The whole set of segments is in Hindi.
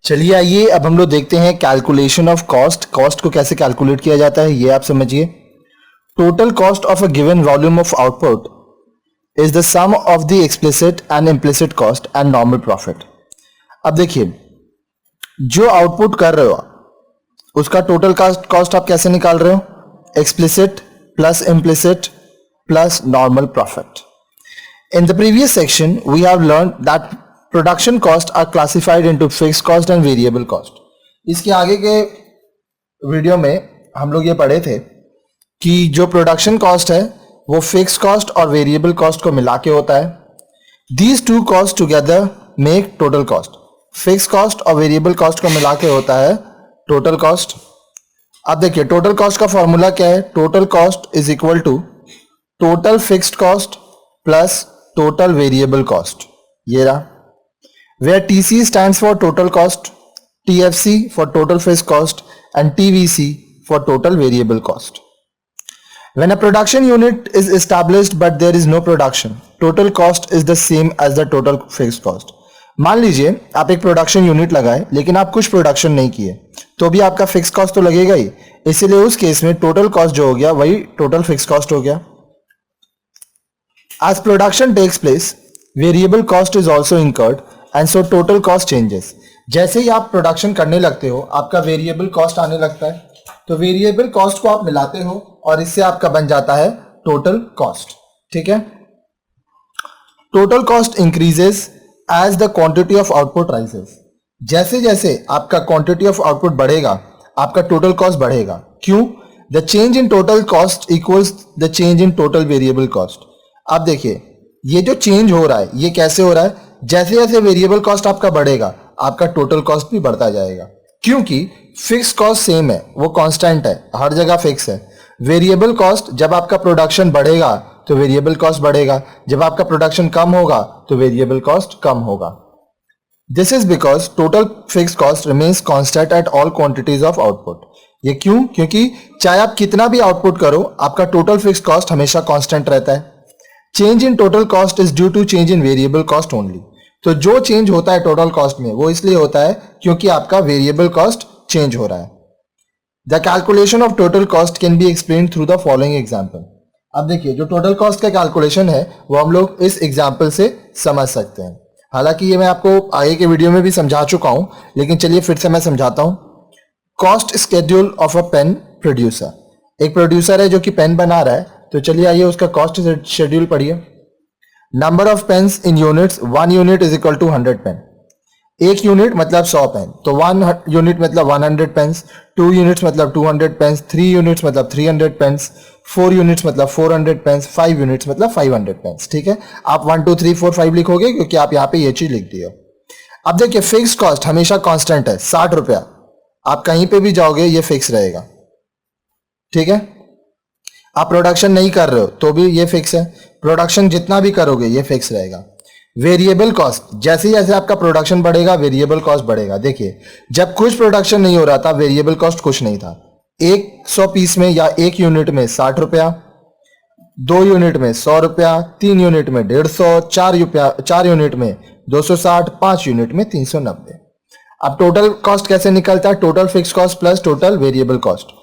चलिए आइए अब हम लोग देखते हैं कैलकुलेशन ऑफ कॉस्ट। कॉस्ट को कैसे कैलकुलेट किया जाता है ये आप समझिए। Total cost of a given volume of output is the sum of the explicit and implicit cost and normal profit. अब देखिए, जो आउटपुट कर रहे हो उसका टोटल कॉस्ट आप कैसे निकाल रहे हो? Explicit plus implicit plus normal profit. In the previous section, we have learned that production costs are classified into fixed cost and variable cost. इसके आगे के वीडियो में हम लोग ये पढ़े थे कि जो प्रोडक्शन कॉस्ट है वो फिक्स कॉस्ट और वेरिएबल कॉस्ट को मिला के होता है। These two costs together make total cost. Fix cost और वेरिएबल कॉस्ट को मिला के होता है टोटल कॉस्ट। अब देखिए, टोटल कॉस्ट का फॉर्मूला क्या है? Total cost is equal to total fixed cost plus total variable cost. ये रहा, where TC stands for total cost, TFC for total fixed cost and TVC for total variable cost. When a production unit is established but there is no production, total cost is the same as the total fixed cost. मान लीजिए आप एक प्रोडक्शन यूनिट लगाए लेकिन आप कुछ प्रोडक्शन नहीं किए तो भी आपका फिक्स कॉस्ट तो लगेगा ही, इसीलिए उस केस में टोटल कॉस्ट जो हो गया वही टोटल फिक्स कॉस्ट हो गया। As production takes place, variable cost is also incurred and so total cost changes. जैसे ही आप प्रोडक्शन करने लगते हो आपका वेरिएबल कॉस्ट आने लगता है, तो वेरिएबल कॉस्ट को आप मिलाते हो और इससे आपका बन जाता है टोटल कॉस्ट। ठीक है, total cost increases as the quantity of output rises. जैसे जैसे आपका क्वांटिटी ऑफ आउटपुट बढ़ेगा आपका टोटल कॉस्ट बढ़ेगा। क्यों? The change in total cost equals the change in total variable cost. अब देखिए, ये जो चेंज हो रहा है ये कैसे हो रहा है? जैसे जैसे वेरिएबल कॉस्ट आपका बढ़ेगा आपका टोटल कॉस्ट भी बढ़ता जाएगा, क्योंकि फिक्स कॉस्ट सेम है, वो कांस्टेंट है, हर जगह फिक्स है। वेरिएबल कॉस्ट जब आपका प्रोडक्शन बढ़ेगा तो वेरिएबल कॉस्ट बढ़ेगा, जब आपका प्रोडक्शन कम होगा तो वेरिएबल कॉस्ट कम होगा। This is because total fix cost remains constant at all quantities of output. ये क्यों? क्योंकि चाहे आप कितना भी आउटपुट करो आपका टोटल फिक्स कॉस्ट हमेशा कांस्टेंट रहता है। Change in total cost is due to change in variable cost only. तो जो चेंज होता है टोटल कॉस्ट में वो इसलिए होता है क्योंकि आपका वेरिएबल कॉस्ट चेंज हो रहा है। The calculation of total cost can be explain through the following example. अब देखिए, जो टोटल कॉस्ट का कैलकुलेशन है वो हम लोग इस एग्जाम्पल से समझ सकते हैं। हालांकि ये मैं आपको आगे के वीडियो में भी समझा चुका हूं, लेकिन चलिए फिर से मैं समझाता हूं। Cost schedule of a pen producer. एक प्रोड्यूसर है जो कि पेन बना रहा है, तो चलिए आइए उसका कॉस्ट शेड्यूल पढ़िए। Number of pens in units, 1 unit is equal to 100 pen. एक यूनिट मतलब 100 पेन, तो 1 यूनिट मतलब 100 पेन्स, 2 यूनिट्स मतलब 200 पेन्स, 3 यूनिट्स मतलब 300 पेन्स, 4 यूनिट्स मतलब 400 पेन्स, 5 यूनिट्स मतलब 500 पेन्स। ठीक है, आप 1 2 3 4 5 लिखोगे क्योंकि आप यहाँ पे ये चीज लिख दिए। अब देखिए, फिक्स कॉस्ट हमेशा कांस्टेंट है, 60 रुपया। आप कहीं पे भी जाओगे ये फिक्स रहेगा। ठीक है, आप प्रोडक्शन नहीं कर रहे हो तो भी ये फिक्स है, प्रोडक्शन जितना भी करोगे ये फिक्स रहेगा। वेरिएबल कॉस्ट, जैसे जैसे आपका प्रोडक्शन बढ़ेगा वेरिएबल कॉस्ट बढ़ेगा। देखिए, जब कुछ प्रोडक्शन नहीं हो रहा था वेरिएबल कॉस्ट कुछ नहीं था। 100 पीस में या 1 यूनिट में 60 रुपया, 2 यूनिट में 100 रुपया, 3 यूनिट में 150, 4 यूनिट में 260, 5 यूनिट में 390। अब टोटल कॉस्ट कैसे निकलता है? Total fix cost plus total variable cost.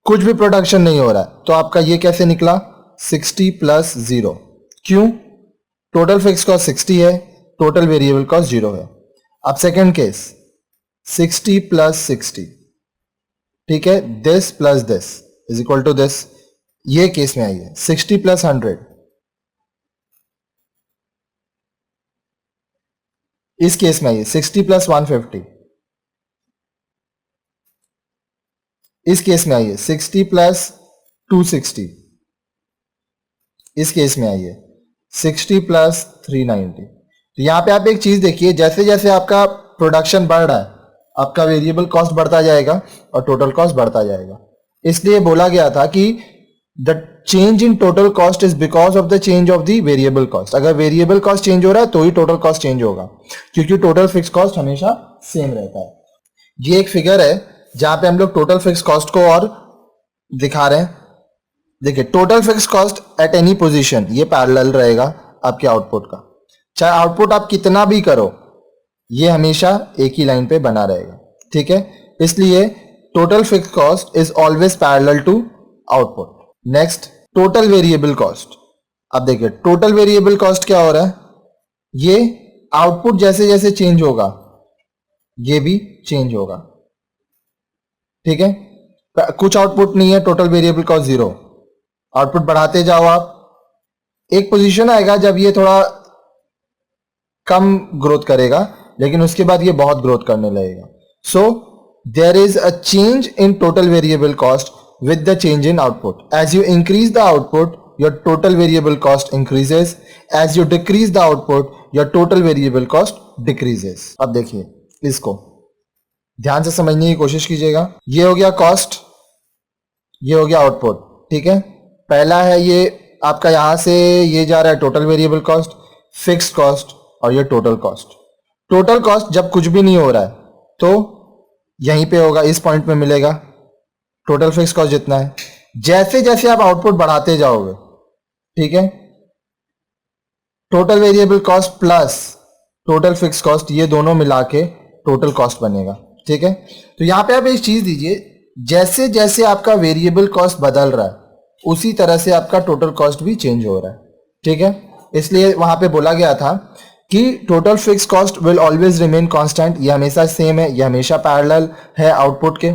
कुछ भी प्रोडक्शन नहीं हो रहा है तो आपका ये कैसे निकला? 60 प्लस 0। क्यों? टोटल फिक्स कॉस्ट 60 है, टोटल वेरिएबल कॉस्ट 0 है। अब सेकंड केस, 60 प्लस 60। ठीक है, this plus this is equal to this. ये केस में आइए, 60 प्लस 100, इस केस में आइए 60 प्लस 150, इस केस में आइए 60 प्लस 260, इस केस में आइए 60 प्लस 390। तो यहां पे आप एक चीज देखिए, जैसे जैसे आपका प्रोडक्शन बढ़ रहा है आपका वेरिएबल कॉस्ट बढ़ता जाएगा और टोटल कॉस्ट बढ़ता जाएगा। इसलिए बोला गया था कि the change in total cost is because of the change of the variable cost. अगर वेरिएबल कॉस्ट चेंज हो रहा है तो ही टोटल कॉस्ट चेंज होगा, क्योंकि टोटल फिक्स कॉस्ट हमेशा सेम रहता है। ये एक फिगर है जहां पे हम लोग टोटल फिक्स कॉस्ट को और दिखा रहे हैं। देखिए, total fix cost at any position ये पैरेलल रहेगा आपके आउटपुट का। चाहे आउटपुट आप कितना भी करो, ये हमेशा एक ही लाइन पे बना रहेगा, ठीक है। इसलिए total fix cost is always parallel to output. Next, total variable cost. अब देखिए टोटल वेरिएबल कॉस्ट क्या हो रहा है, ये आउटपुट जैसे जैसे चेंज होगा ये भी चेंज होगा, ठीक है। कुछ आउटपुट नहीं है, टोटल वेरिएबल कॉस्ट 0। आउटपुट बढ़ाते जाओ आप, एक पोजीशन आएगा जब ये थोड़ा कम ग्रोथ करेगा, लेकिन उसके बाद ये बहुत ग्रोथ करने लगेगा। So there is a change in total variable cost with the change in output. As you increase the output, your total variable cost increases. As you decrease the output, your total variable cost decreases. अब देखिए इसको ध्यान से समझने की कोशिश कीजिएगा। ये हो गया कॉस्ट, ये हो गया आउटपुट, ठीक है। पहला है ये आपका, यहां से ये जा रहा है total variable cost, fixed cost, और ये टोटल कॉस्ट। टोटल कॉस्ट जब कुछ भी नहीं हो रहा है तो यहीं पे होगा, इस पॉइंट में मिलेगा टोटल फिक्स कॉस्ट जितना है। जैसे जैसे आप आउटपुट बढ़ाते जाओगे, ठीक है, total variable cost plus total fix cost ये दोनों मिला के टोटल कॉस्ट बनेगा, ठीक है। तो यहां पे आप एक चीज दीजिए, जैसे जैसे आपका वेरिएबल कॉस्ट बदल रहा है उसी तरह से आपका टोटल कॉस्ट भी चेंज हो रहा है, ठीक है। इसलिए वहां पे बोला गया था कि total fix cost will always remain constant, ये हमेशा सेम है, ये हमेशा पैरेलल है आउटपुट के।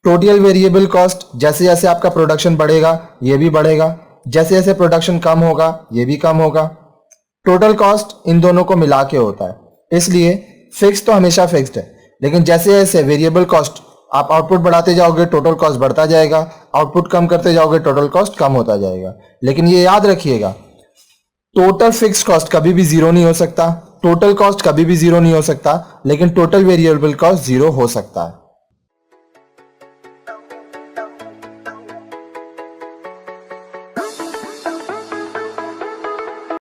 टोटल वेरिएबल कॉस्ट जैसे जैसे आपका प्रोडक्शन बढ़ेगा ये भी बढ़ेगा, जैसे जैसे प्रोडक्शन कम होगा ये भी कम होगा। टोटल कॉस्ट इन दोनों को मिला के होता है, इसलिए फिक्स तो हमेशा फिक्स्ड है, लेकिन जैसे जैसे वेरिएबल कॉस्ट आप आउटपुट बढ़ाते जाओगे टोटल कॉस्ट बढ़ता जाएगा, आउटपुट कम करते जाओगे टोटल कॉस्ट कम होता जाएगा। लेकिन ये याद रखिएगा, टोटल फिक्स कॉस्ट कभी भी जीरो नहीं हो सकता, टोटल कॉस्ट कभी भी जीरो नहीं हो सकता, लेकिन टोटल वेरिएबल कॉस्ट जीरो हो सकता है।